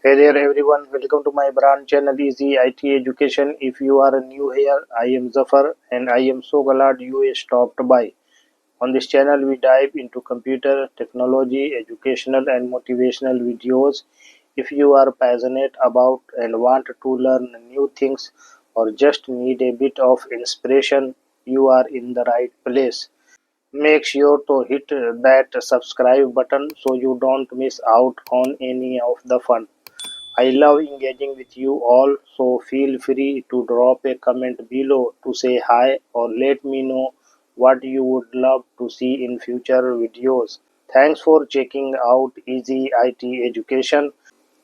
Hey there everyone, welcome to my brand channel Easy IT Education. If you are new here, I am Zafar and I am so glad you stopped by. On this channel we dive into computer, technology, educational and motivational videos. If you are passionate about and want to learn new things or just need a bit of inspiration, you are in the right place. Make sure to hit that subscribe button so you don't miss out on any of the fun. I love engaging with you all, so feel free to drop a comment below to say hi or let me know what you would love to see in future videos. Thanks for checking out Easy IT Education.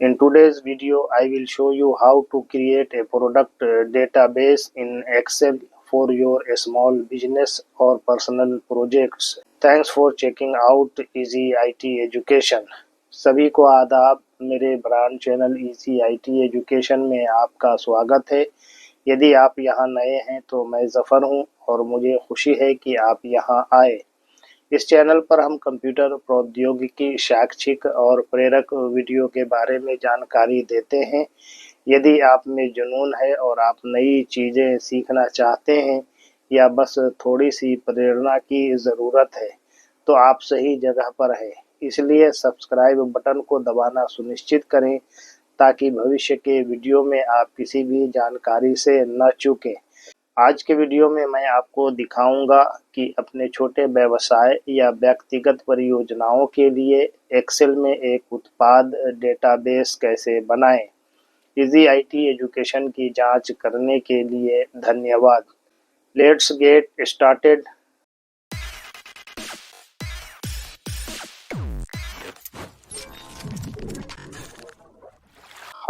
In today's video, I will show you how to create a product database in Excel for your small business or personal projects. Thanks for checking out Easy IT Education. सभी को आदाब। मेरे brand channel easy IT education में आपका स्वागत है। यदि आप यहां नए हैं तो मैं जफर हूं और मुझे खुशी है कि आप यहां आए। इस चैनल पर हम कंप्यूटर प्रौद्योगिकी, शैक्षिक और प्रेरक वीडियो के बारे में जानकारी देते हैं। यदि आप में जुनून है और आप नई चीजें सीखना चाहते हैं या बस थोड़ी सी प्रेरणा की जरूरत है तो आप सही जगह पर हैं। इसलिए सब्सक्राइब बटन को दबाना सुनिश्चित करें ताकि भविष्य के वीडियो में आप किसी भी जानकारी से न चूकें। आज के वीडियो में मैं आपको दिखाऊंगा कि अपने छोटे व्यवसाय या व्यक्तिगत परियोजनाओं के लिए एक्सेल में एक उत्पाद डेटाबेस कैसे बनाएं। इजी आईटी एजुकेशन की जांच करने के लिए धन्यवाद। Let's get started.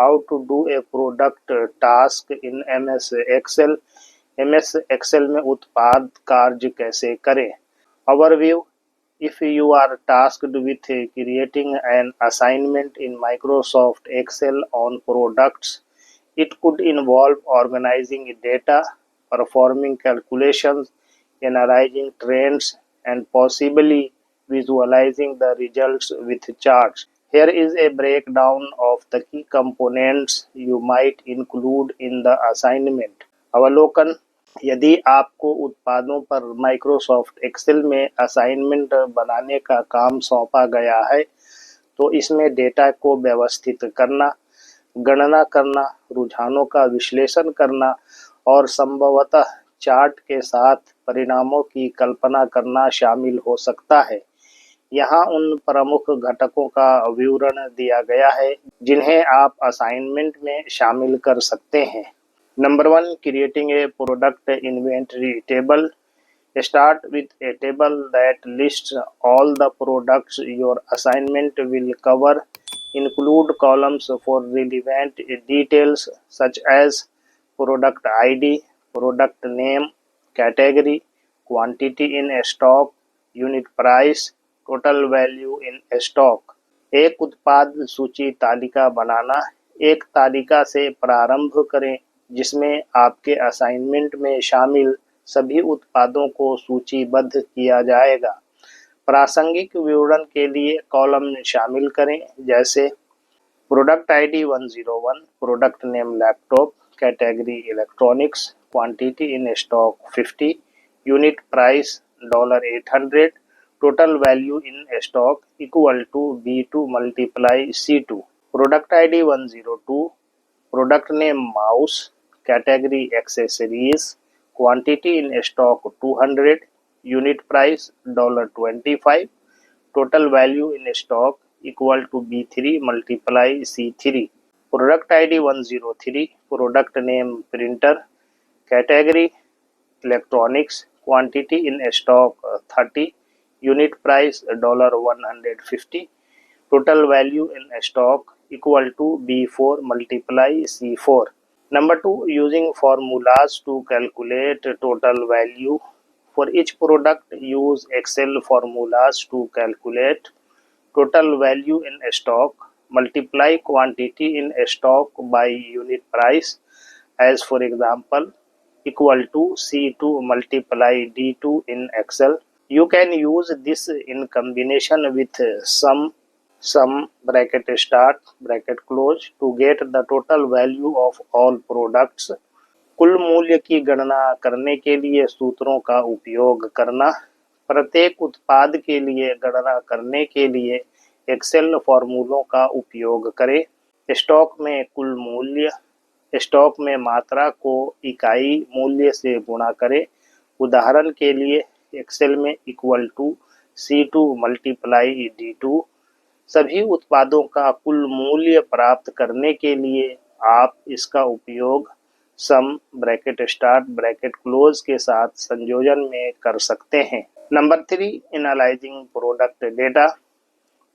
How to do a product task in MS Excel। MS Excel में उत्पाद कार्य कैसे करें। Overview। If you are tasked with creating an assignment in Microsoft Excel on products, it could involve organizing data, performing calculations, analyzing trends, and possibly visualizing the results with charts. Here is a breakdown of the key components you might include in the assignment. अवलोकन। यदि आपको उत्पादों पर Microsoft Excel में assignment बनाने का काम सौंपा गया है तो इसमें डेटा को व्यवस्थित करना, गणना करना, रुझानों का विश्लेषण करना और संभवतः चार्ट के साथ परिणामों की कल्पना करना शामिल हो सकता है। यहाँ उन प्रमुख घटकों का विवरण दिया गया है जिन्हें आप असाइनमेंट में शामिल कर सकते हैं। Number 1, creating a product inventory table. Start with a table that lists all the products your assignment will cover. Include columns for relevant details such as product ID, product name, category, quantity in stock, unit price, total value in stock. एक उत्पाद सूची तालिका बनाना। एक तालिका से प्रारंभ करें जिसमें आपके असाइनमेंट में शामिल सभी उत्पादों को सूचीबद्ध किया जाएगा। प्रासंगिक विवरण के लिए कॉलम शामिल करें जैसे product ID 101, product name laptop, category electronics, quantity in stock 50, unit price $800, total value in stock equal to B2 multiply C2. Product ID 102, product name mouse, category accessories, quantity in stock 200, unit price $25, total value in stock equal to B3 multiply C3. Product ID 103, product name printer, category electronics, quantity in stock 30, unit price $150, total value in stock equal to B4 multiply C4. Number 2, using formulas to calculate total value. For each product, use Excel formulas to calculate total value in stock. Multiply quantity in stock by unit price, as for example equal to C2 multiply D2 in Excel. You can use this in combination with sum sum bracket start bracket close to get the total value of all products। कुल मूल्य की गणना करने के लिए सूत्रों का उपयोग करना। प्रत्येक उत्पाद के लिए गणना करने के लिए एक्सेल फॉर्मूलों का उपयोग करें। स्टॉक में कुल मूल्य, स्टॉक में मात्रा को इकाई मूल्य से गुणा करें। उदाहरण के लिए एक्सेल में equal to C2 multiply D2। सभी उत्पादों का कुल मूल्य प्राप्त करने के लिए आप इसका उपयोग sum bracket start bracket close के साथ संयोजन में कर सकते हैं। Number 3, analysing product data.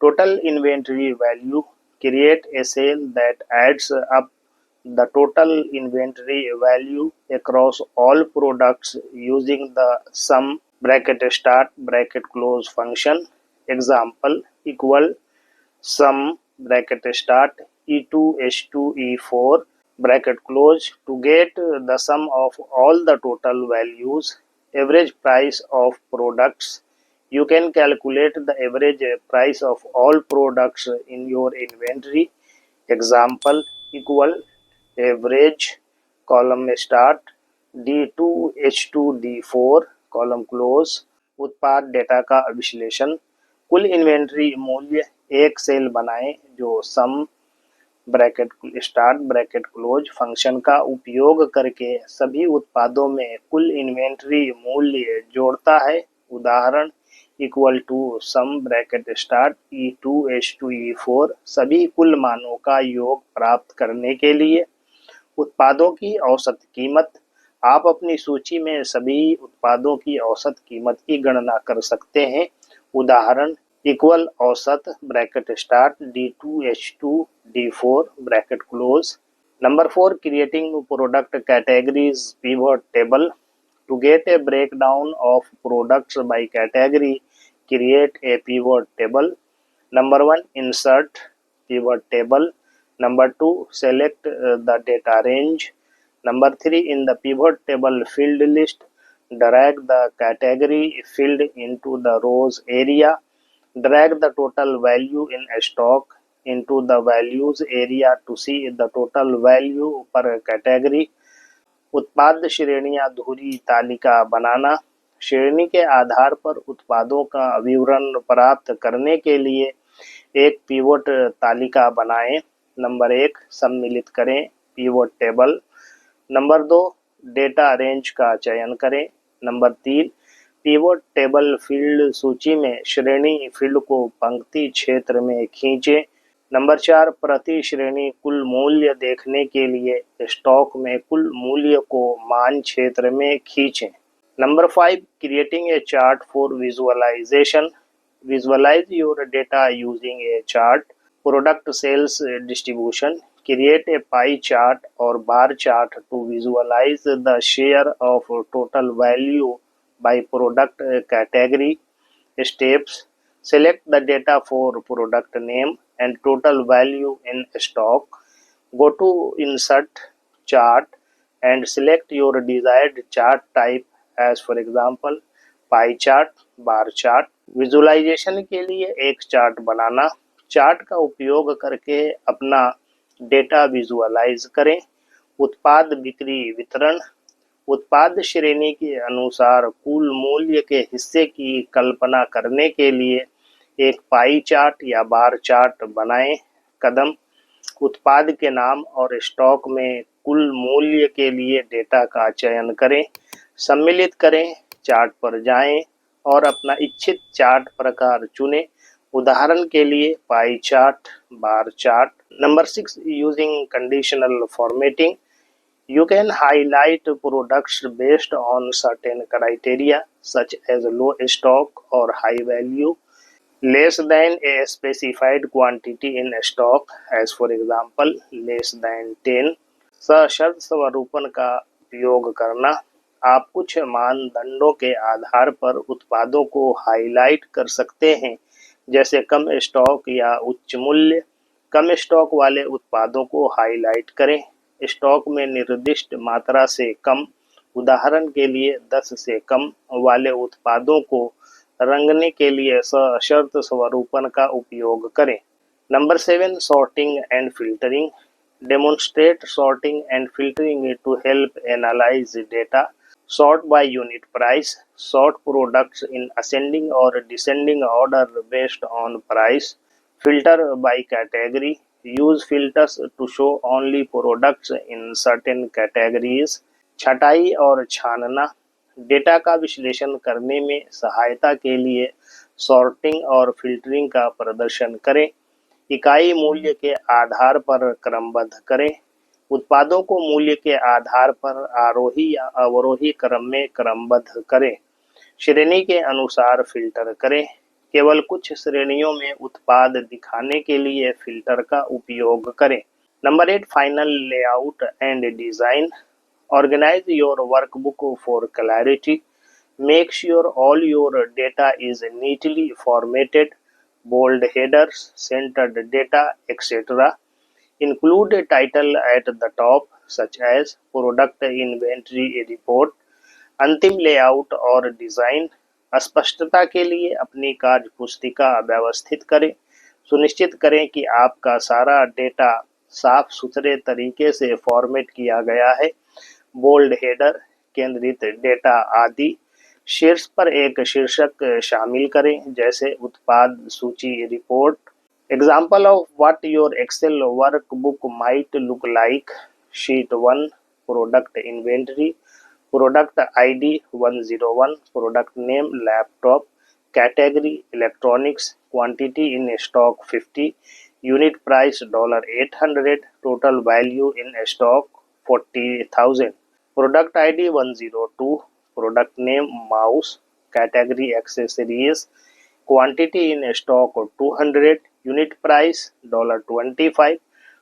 Total inventory value, create a cell that adds up the total inventory value across all products using the sum bracket start bracket close function। Example equal sum bracket start E2 H2 E4 bracket close to get the sum of all the total values, average price of products। You can calculate the average price of all products in your inventory। Example equal average column में start D2 H2 D4 column close. उत्पाद data का विश्लेषण। कुल inventory मूल्य एक cell बनाएं जो sum bracket start bracket close function का उपयोग करके सभी उत्पादों में कुल इन्वेंट्री मूल्य जोड़ता है। उदाहरण equal to sum bracket start E2 H2 E4। सभी कुल मानों का योग प्राप्त करने के लिए उत्पादों की औसत कीमत। आप अपनी सूची में सभी उत्पादों की औसत कीमत की गणना कर सकते हैं। उदाहरण इक्वल औसत bracket start D2 H2 D4 bracket close. Number 4, creating product categories pivot table. To get a breakdown of products by category, create a pivot table. Number 1, insert pivot table. Number 2, select the data range। Number 3, in the pivot table field list, drag the category field into the rows area। Drag the total value in stock into the values area to see the total value per category। उत्पाद श्रेणियां धुरी तालिका बनाना। श्रेणी के आधार पर उत्पादों का विवरण प्राप्त करने के लिए एक पिवट तालिका बनाएं। नंबर 1, सम्मिलित करें pivot table. Number 2, data range का चयन करें। नंबर 3, पिवट टेबल फील्ड सूची में श्रेणी फील्ड को पंक्ति क्षेत्र में खींचें। नंबर 4, प्रति श्रेणी कुल मूल्य देखने के लिए स्टॉक में कुल मूल्य को मान क्षेत्र में खींचें। Number 5, creating a chart for visualisation. Visualise your data using a chart. Product sales distribution, create a pie chart or bar chart to visualize the share of total value by product category। Steps: select the data for product name and total value in stock। Go to insert chart and select your desired chart type as for example pie chart, bar chart। Visualisation के लिए एक chart बनाना। Chart का उपयोग करके अपना data visualise करें। उत्पाद बिक्री वितरण। उत्पाद श्रेणी के अनुसार कुल मूल्य के हिस्से की कल्पना करने के लिए एक पाई चार्ट या बार चार्ट बनाएं। कदम: उत्पाद के नाम और स्टॉक में कुल मूल्य के लिए डेटा का चयन करें। सम्मिलित करें, चार्ट पर जाएं और अपना इच्छित चार्ट प्रकार चुनें। उदाहरण के लिए pie chart, bar chart. Number 6, using conditional formatting. You can highlight products based on certain criteria such as low stock or high value, less than a specified quantity in stock as for example less than 10। सशर्त स्वरूपन का उपयोग करना। आप कुछ मानदंडों के आधार पर उत्पादों को हाईलाइट कर सकते हैं, जैसे कम स्टॉक या उच्च मूल्य। कम स्टॉक वाले उत्पादों को हाईलाइट करें। स्टॉक में निर्दिष्ट मात्रा से कम, उदाहरण के लिए 10 से कम वाले उत्पादों को रंगने के लिए सशर्त स्वरूपन का उपयोग करें। Number 7, sorting and filtering. Demonstrate sorting and filtering to help analyze data. Sort by unit price. Sort products in ascending or descending order based on price. Filter by category. Use filters to show only products in certain categories. छटाई और छानना data का विश्लेषण करने में सहायता के लिए सॉर्टिंग और फिल्टरिंग का प्रदर्शन करें। इकाई मूल्य के आधार पर क्रमबद्ध करें। उत्पादों को मूल्य के आधार पर आरोही या अवरोही क्रम में क्रमबद्ध करें। श्रेणी के अनुसार फिल्टर करें। केवल कुछ श्रेणियों में उत्पाद दिखाने के लिए फिल्टर का उपयोग करें। Number 8, final layout and design. Organize your workbook for clarity. Make sure all your data is neatly formatted, bold headers, centered data, etc. Include a title at the top, such as Product Inventory Report. अंतिम layout और design. स्पष्टता के लिए अपनी कार्य पुस्तिका व्यवस्थित करें। सुनिश्चित करें कि आपका सारा डेटा साफ सुथरे तरीके से फॉर्मेट किया गया है। बोल्ड हेडर, केंद्रित डेटा आदि। शीर्ष पर एक शीर्षक शामिल करें जैसे उत्पाद सूची रिपोर्ट। Example of what your Excel workbook might look like. Sheet 1, product inventory. Product ID 101. Product name laptop. Category electronics. Quantity in stock 50. Unit price $800. Total value in stock 40,000. Product ID 102. Product name mouse. Category accessories. Quantity in stock 200. Unit price $25.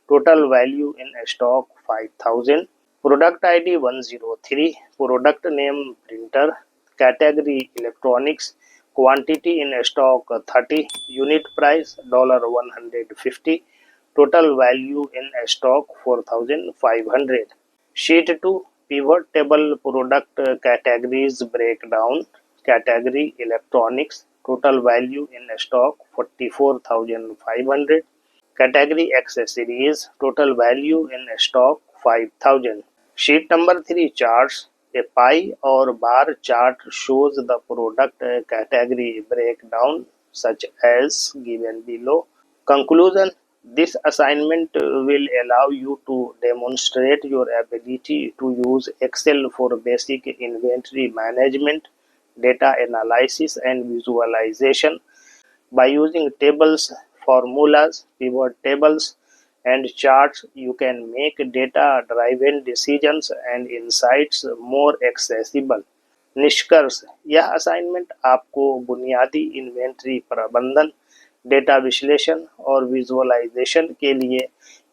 Total value in stock 5,000. Product ID 103. Product name printer. Category electronics. Quantity in stock 30. Unit price $150. Total value in stock 4,500. Sheet 2, pivot table product categories breakdown. Category electronics. Total value in stock 44,500. Category accessories. Total value in stock 5,000. Sheet number 3, charts. A pie or bar chart shows the product category breakdown such as given below. Conclusion. This assignment will allow you to demonstrate your ability to use Excel for basic inventory management, data analysis, and visualization. By using tables, formulas, pivot tables, and charts, you can make data-driven decisions and insights more accessible. निष्कर्ष. यह assignment आपको बुनियादी inventory प्रबंधन, data विश्लेषण और visualisation के लिए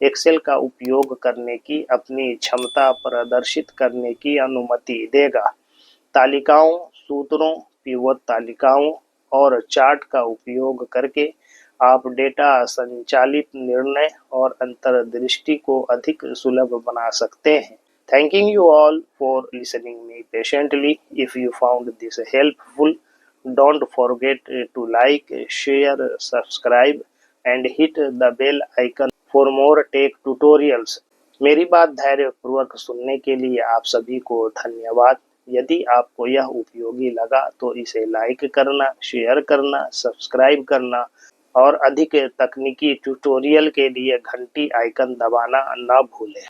Excel का उपयोग करने की अपनी क्षमता प्रदर्शित करने की अनुमति देगा। तालिकाओं, सूत्रों, पिवट तालिकाओं और चार्ट का उपयोग करके आप डेटा संचालित निर्णय और अंतर्दृष्टि को अधिक सुलभ बना सकते हैं। Thanking you all for listening me patiently. If you found this helpful, don't forget to like, share, subscribe and hit the bell icon for more tech tutorials. मेरी बात धैर्यपूर्वक सुनने के लिए आप सभी को धन्यवाद। यदि आपको यह उपयोगी लगा तो इसे लाइक करना, शेयर करना, सब्सक्राइब करना और अधिक तकनीकी ट्यूटोरियल के लिए घंटी आइकन दबाना न भूलें।